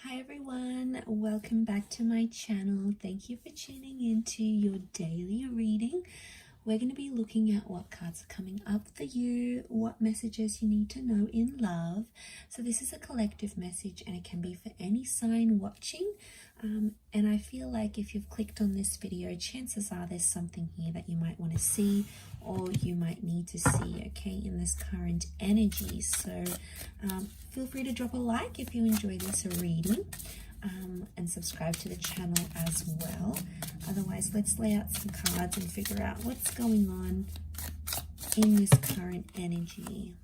Hi everyone, welcome back to my channel. Thank you for tuning into your daily reading. We're going to be looking at what cards are coming up for you, what messages you need to know in love. So this is a collective message and it can be for any sign watching. And I feel like if you've clicked on this video, chances are there's something here that you might want to see or you might need to see, okay, in this current energy. So feel free to drop a like if you enjoy this reading. And subscribe to the channel as well. Otherwise, let's lay out some cards and figure out what's going on in this current energy.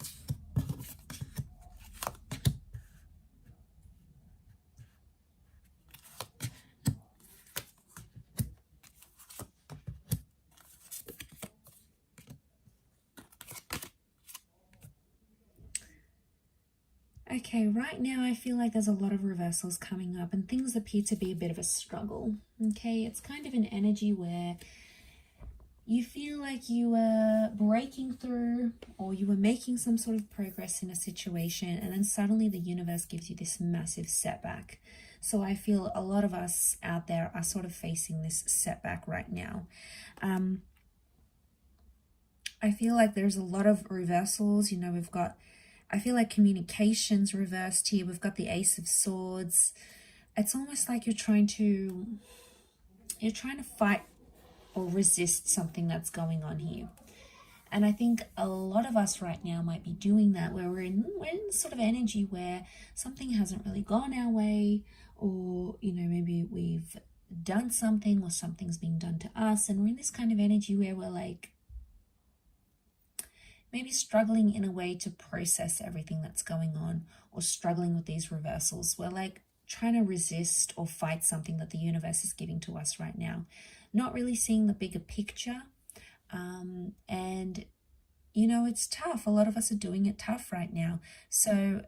Okay, right now I feel like there's a lot of reversals coming up and things appear to be a bit of a struggle. Okay, it's kind of an energy where you feel like you were breaking through or you were making some sort of progress in a situation, and then suddenly the universe gives you this massive setback. So I feel a lot of us out there are sort of facing this setback right now. I feel like there's a lot of reversals. You know, I feel like communication's reversed here. We've got the Ace of Swords. It's almost like you're trying to fight or resist something that's going on here. And I think a lot of us right now might be doing that, where we're in sort of energy where something hasn't really gone our way, or, you know, maybe we've done something or something's being done to us. And we're in this kind of energy where we're like, maybe struggling in a way to process everything that's going on, or struggling with these reversals. We're like trying to resist or fight something that the universe is giving to us right now, not really seeing the bigger picture. And, you know, it's tough. A lot of us are doing it tough right now. So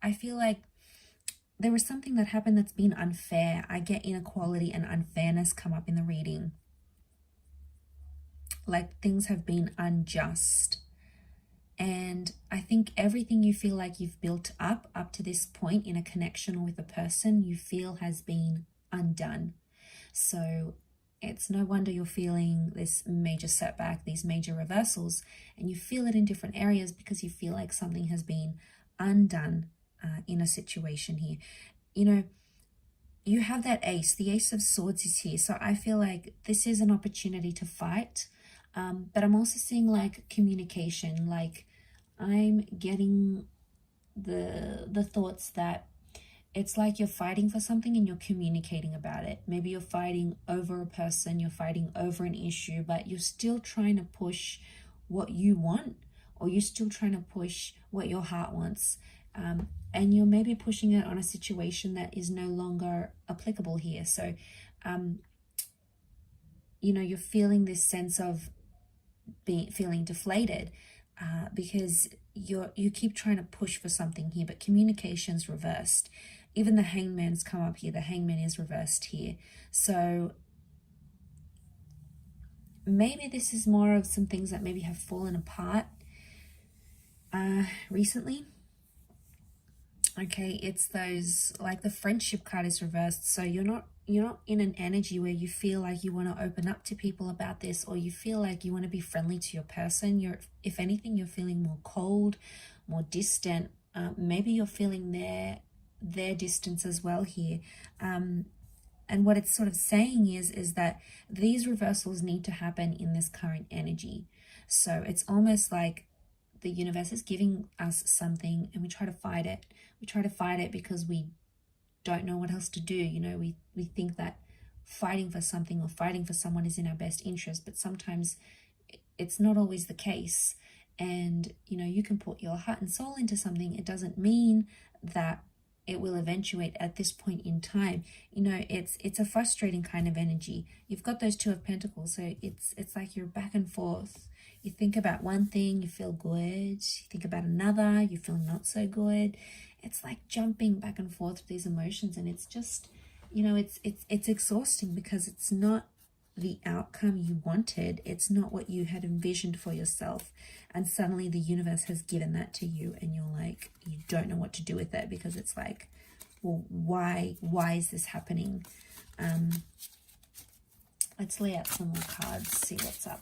I feel like there was something that happened that's been unfair. I get inequality and unfairness come up in the reading. Like things have been unjust. And I think everything you feel like you've built up to this point in a connection or with a person, you feel has been undone. So it's no wonder you're feeling this major setback, these major reversals, and you feel it in different areas because you feel like something has been undone in a situation here. You know, you have that ace, the Ace of Swords is here. So I feel like this is an opportunity to fight. But I'm also seeing like communication, like I'm getting the thoughts that it's like you're fighting for something and you're communicating about it. Maybe you're fighting over a person, you're fighting over an issue, but you're still trying to push what you want, or you're still trying to push what your heart wants. And you're maybe pushing it on a situation that is no longer applicable here. So, you know, you're feeling this sense of feeling deflated because you keep trying to push for something here, but communication's reversed. Even the Hangman's come up here. The Hangman is reversed here. So maybe this is more of some things that maybe have fallen apart recently. Okay, it's those, like the Friendship card is reversed. So you're not in an energy where you feel like you want to open up to people about this, or you feel like you want to be friendly to your person. If anything, you're feeling more cold, more distant. Maybe you're feeling their distance as well here. And what it's sort of saying is that these reversals need to happen in this current energy. So it's almost like the universe is giving us something and we try to fight it. We try to fight it because we don't know what else to do. You know, we think that fighting for something or fighting for someone is in our best interest, but sometimes it's not always the case. And, you know, you can put your heart and soul into something. It doesn't mean that it will eventuate at this point in time. You know, it's a frustrating kind of energy. You've got those Two of Pentacles, so it's like you're back and forth. You think about one thing, you feel good. You think about another, you feel not so good. It's like jumping back and forth with these emotions, and it's just, you know, it's exhausting because it's not the outcome you wanted. It's not what you had envisioned for yourself. And suddenly the universe has given that to you and you're like, you don't know what to do with it because it's like, well, why is this happening? Let's lay out some more cards, see what's up.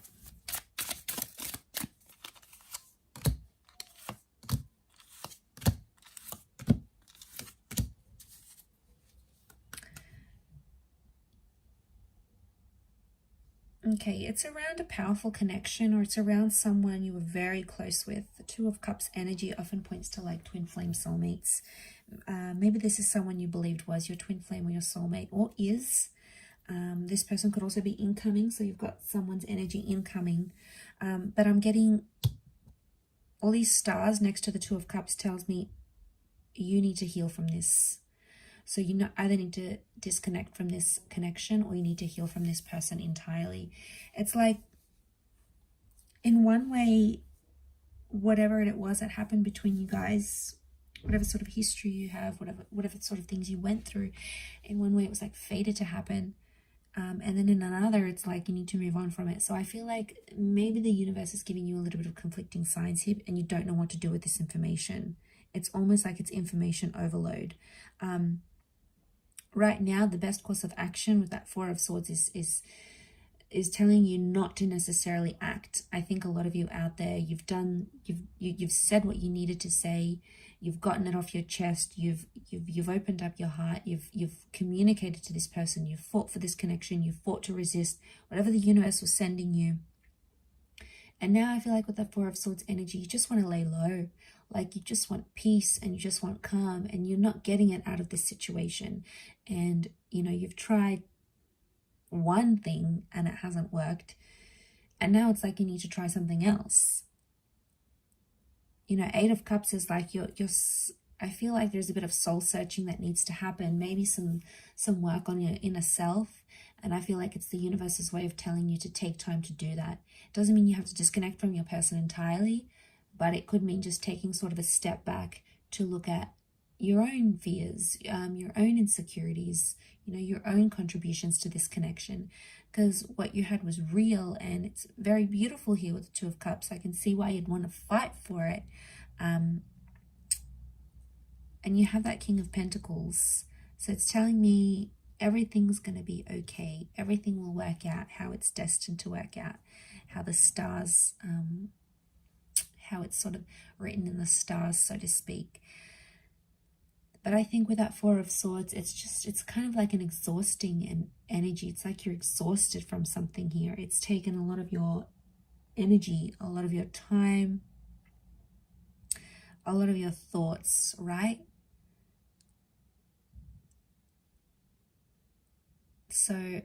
Okay, it's around a powerful connection, or it's around someone you were very close with. The Two of Cups energy often points to like twin flame soulmates. Maybe this is someone you believed was your twin flame or your soulmate, or is. This person could also be incoming, so you've got someone's energy incoming. But I'm getting all these stars next to the Two of Cups tells me you need to heal from this. So you either need to disconnect from this connection, or you need to heal from this person entirely. It's like, in one way, whatever it was that happened between you guys, whatever sort of history you have, whatever sort of things you went through, in one way it was like fated to happen. And then in another, it's like you need to move on from it. So I feel like maybe the universe is giving you a little bit of conflicting signs here, and you don't know what to do with this information. It's almost like it's information overload. Right now, the best course of action with that Four of Swords is telling you not to necessarily act. I think a lot of you out there, you've said what you needed to say. You've gotten it off your chest. You've opened up your heart. You've communicated to this person. You've fought for this connection. You've fought to resist whatever the universe was sending you. And now I feel like with that Four of Swords energy, you just want to lay low. Like you just want peace and you just want calm, and you're not getting it out of this situation. And, you know, you've tried one thing and it hasn't worked. And now it's like you need to try something else. You know, Eight of Cups is like I feel like there's a bit of soul searching that needs to happen. Maybe some work on your inner self. And I feel like it's the universe's way of telling you to take time to do that. It doesn't mean you have to disconnect from your person entirely, but it could mean just taking sort of a step back to look at your own fears, your own insecurities, you know, your own contributions to this connection. Because what you had was real, and it's very beautiful here with the Two of Cups. I can see why you'd want to fight for it. And you have that King of Pentacles. So it's telling me everything's going to be okay. Everything will work out how it's destined to work out. How the stars, how it's sort of written in the stars, so to speak. But I think with that Four of Swords, it's kind of like an exhausting energy. It's like you're exhausted from something here. It's taken a lot of your energy, a lot of your time, a lot of your thoughts, right? So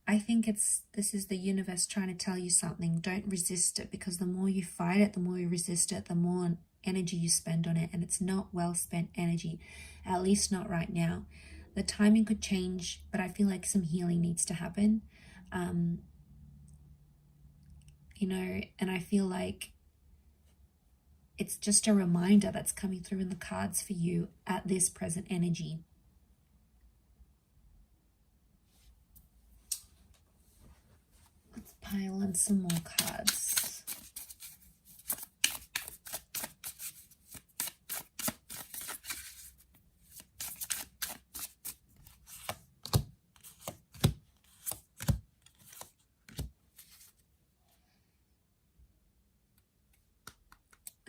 I think this is the universe trying to tell you something. Don't resist it, because the more you fight it, the more you resist it, the more energy you spend on it, and it's not well spent energy, at least not right now. The timing could change, but I feel like some healing needs to happen. You know, and I feel like it's just a reminder that's coming through in the cards for you at this present energy. Let's pile in some more cards.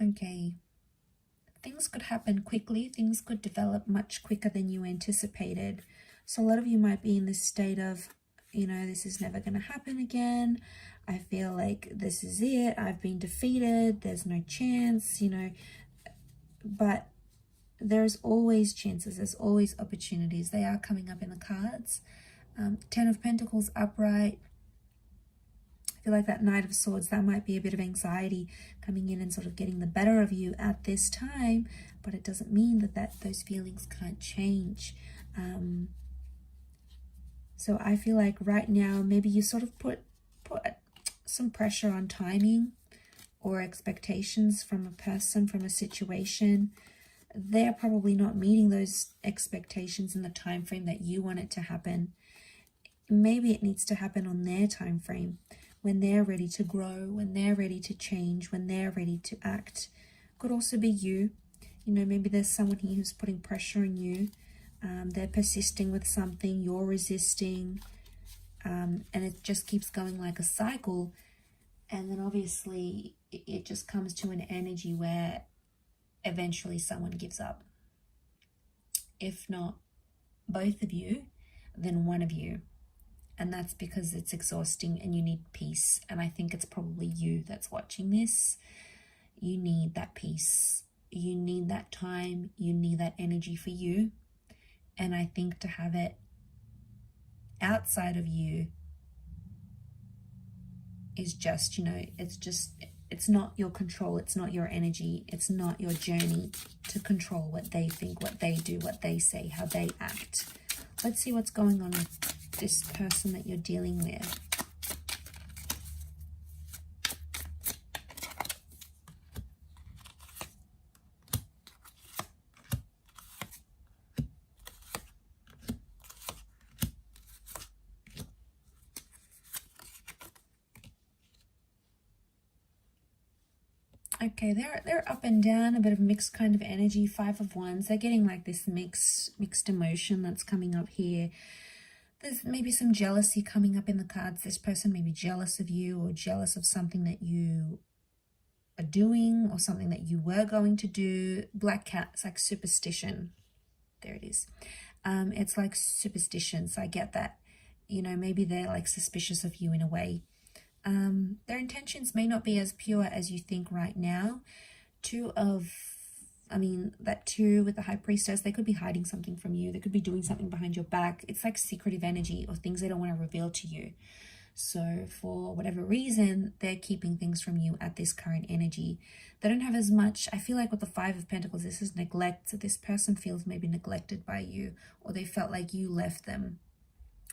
Okay, things could happen quickly. Things could develop much quicker than you anticipated. So a lot of you might be in this state of, you know, this is never going to happen again. I feel like this is it. I've been defeated. There's no chance, you know. But there's always chances. There's always opportunities. They are coming up in the cards. Ten of Pentacles upright. I feel like that Knight of Swords, that might be a bit of anxiety coming in and sort of getting the better of you at this time, but it doesn't mean that those feelings can't change. So I feel like right now, maybe you sort of put some pressure on timing or expectations from a person, from a situation. They're probably not meeting those expectations in the time frame that you want it to happen. Maybe it needs to happen on their time frame, when they're ready to grow, when they're ready to change, when they're ready to act. Could also be you. You know, maybe there's someone here who's putting pressure on you. They're persisting with something, you're resisting, and it just keeps going like a cycle. And then obviously it just comes to an energy where eventually someone gives up. If not both of you, then one of you. And that's because it's exhausting and you need peace. And I think it's probably you that's watching this. You need that peace. You need that time. You need that energy for you. And I think to have it outside of you is just, you know, it's not your control. It's not your energy. It's not your journey to control what they think, what they do, what they say, how they act. Let's see what's going on with this person that you're dealing with. Okay, they're up and down, a bit of mixed kind of energy. 5 of Wands. They're getting like this mixed emotion that's coming up here. There's maybe some jealousy coming up in the cards. This person may be jealous of you or jealous of something that you are doing or something that you were going to do. Black cat, it's like superstition. There it is. It's like superstition, so I get that. You know, maybe they're like suspicious of you in a way. Their intentions may not be as pure as you think right now. That 2 with the High Priestess, they could be hiding something from you. They could be doing something behind your back. It's like secretive energy or things they don't want to reveal to you. So for whatever reason, they're keeping things from you at this current energy. They don't have as much, I feel like with the 5 of Pentacles, this is neglect. So this person feels maybe neglected by you, or they felt like you left them.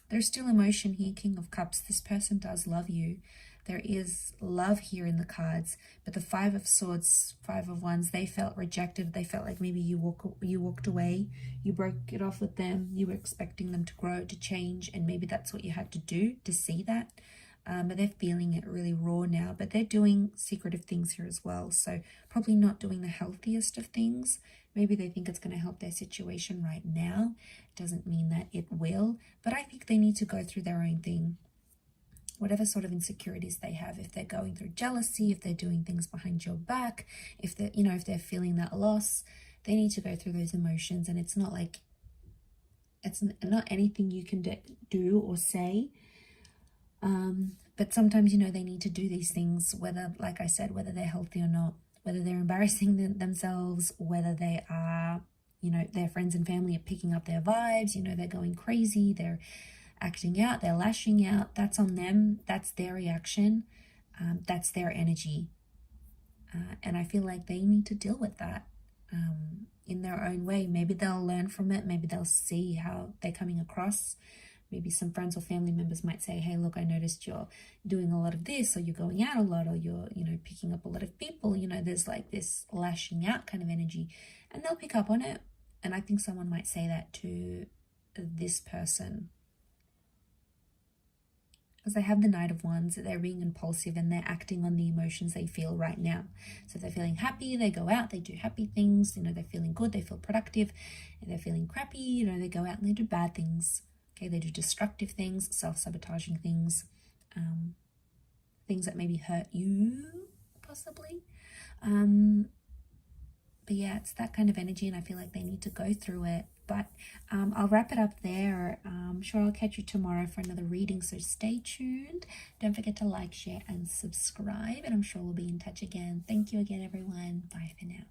There's still emotion here, King of Cups. This person does love you. There is love here in the cards. But the 5 of Swords, 5 of Wands, they felt rejected. They felt like maybe you walked away. You broke it off with them. You were expecting them to grow, to change. And maybe that's what you had to do to see that. But they're feeling it really raw now. But they're doing secretive things here as well. So probably not doing the healthiest of things. Maybe they think it's going to help their situation right now. Doesn't mean that it will. But I think they need to go through their own thing. Whatever sort of insecurities they have, if they're going through jealousy, if they're doing things behind your back, if they're, if they're feeling that loss, they need to go through those emotions. And it's not like, it's not anything you can do or say. But sometimes, they need to do these things, whether, like I said, whether they're healthy or not, whether they're embarrassing themselves, whether they are, their friends and family are picking up their vibes, they're going crazy, they're acting out, they're lashing out. That's on them. That's their reaction. That's their energy. And I feel like they need to deal with that in their own way. Maybe they'll learn from it. Maybe they'll see how they're coming across. Maybe some friends or family members might say, hey, look, I noticed you're doing a lot of this, or you're going out a lot, or you're, picking up a lot of people. There's like this lashing out kind of energy, and they'll pick up on it. And I think someone might say that to this person, because they have the Knight of Wands. They're being impulsive and they're acting on the emotions they feel right now. So if they're feeling happy, they go out, they do happy things. They're feeling good, they feel productive. If they're feeling crappy, they go out and they do bad things. Okay, they do destructive things, self-sabotaging things, things that maybe hurt you, possibly. But yeah, it's that kind of energy, and I feel like they need to go through it. But I'll wrap it up there. I'm sure I'll catch you tomorrow for another reading, so stay tuned. Don't forget to like, share, and subscribe, and I'm sure we'll be in touch again. Thank you again, everyone. Bye for now.